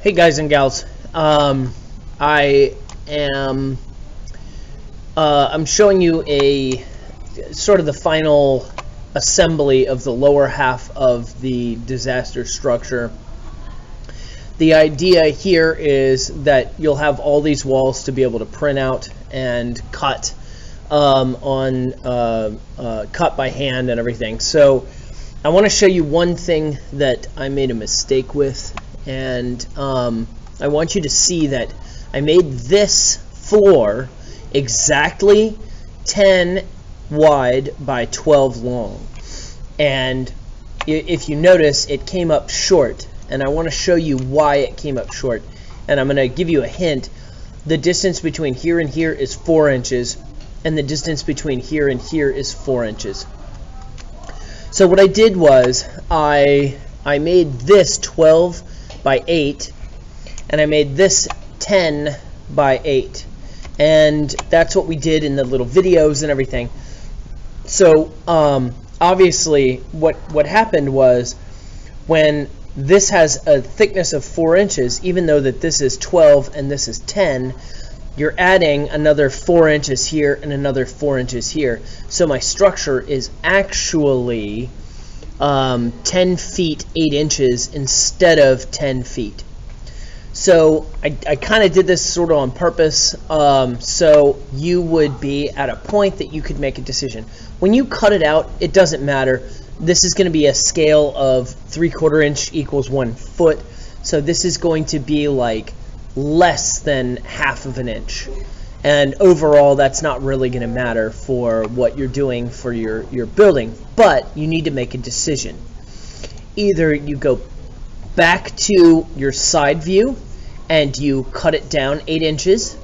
Hey guys and gals, I am I'm showing you a sort of the final assembly of the lower half of the disaster structure. The idea here is that you'll have all these walls to be able to print out and cut cut by hand and everything. So I want to show you one thing that I made a mistake with, and I want you to see that I made this floor exactly 10 wide by 12 long, and if you notice, it came up short, and I want to show you why it came up short. And I'm going to give you a hint. The distance between here and here is 4 inches, and the distance between here and here is 4 inches. So what I did was I made this 12 by 8, and I made this 10 by 8, and that's what we did in the little videos and everything. So obviously what happened was, when this has a thickness of 4 inches, even though that this is 12 and this is 10, you're adding another 4 inches here and another 4 inches here. So my structure is actually 10 feet 8 inches instead of 10 feet. So I kind of did this sort of on purpose, so you would be at a point that you could make a decision. When you cut it out, it doesn't matter. This is going to be a scale of 3/4 inch equals 1 foot, so this is going to be like less than half of an inch. And overall, that's not really going to matter for what you're doing for your building, but you need to make a decision. Either you go back to your side view and you cut it down 8 inches,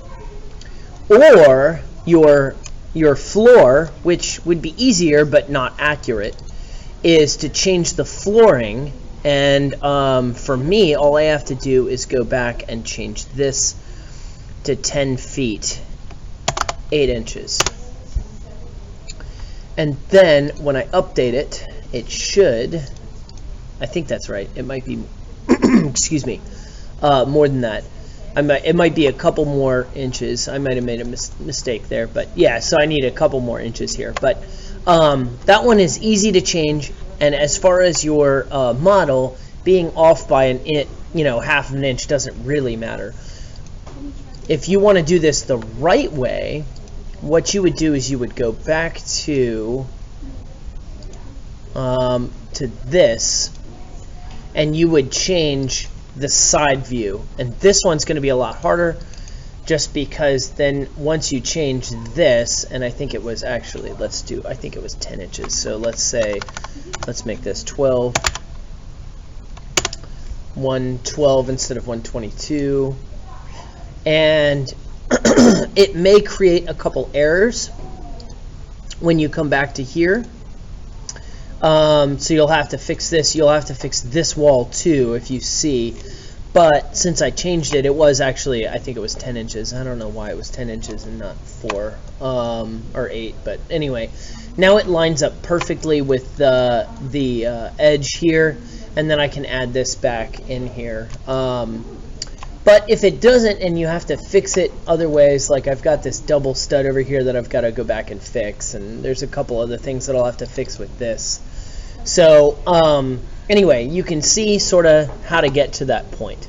or your floor, which would be easier but not accurate, is to change the flooring. And for me, all I have to do is go back and change this to 10 feet 8 inches. And then when I update it, it should, I think that's right, it might be excuse me, more than that. It might be a couple more inches. I might have made a mistake there, but yeah, so I need a couple more inches here. But that one is easy to change, and as far as your model being off by an inch, half of an inch, doesn't really matter. If you want to do this the right way, what you would do is you would go back to this, and you would change the side view. And this one's going to be a lot harder, just because then once you change this, and I think it was actually, I think it was 10 inches. So let's make this 12, 112 instead of 122. And it may create a couple errors when you come back to here. So you'll have to fix this. You'll have to fix this wall too, if you see. But since I changed it, it was actually, I think it was 10 inches. I don't know why it was 10 inches and not 4 or 8. But anyway, now it lines up perfectly with the edge here, and then I can add this back in here. But if it doesn't, and you have to fix it other ways, like I've got this double stud over here that I've got to go back and fix, and there's a couple other things that I'll have to fix with this. So anyway, you can see sort of how to get to that point.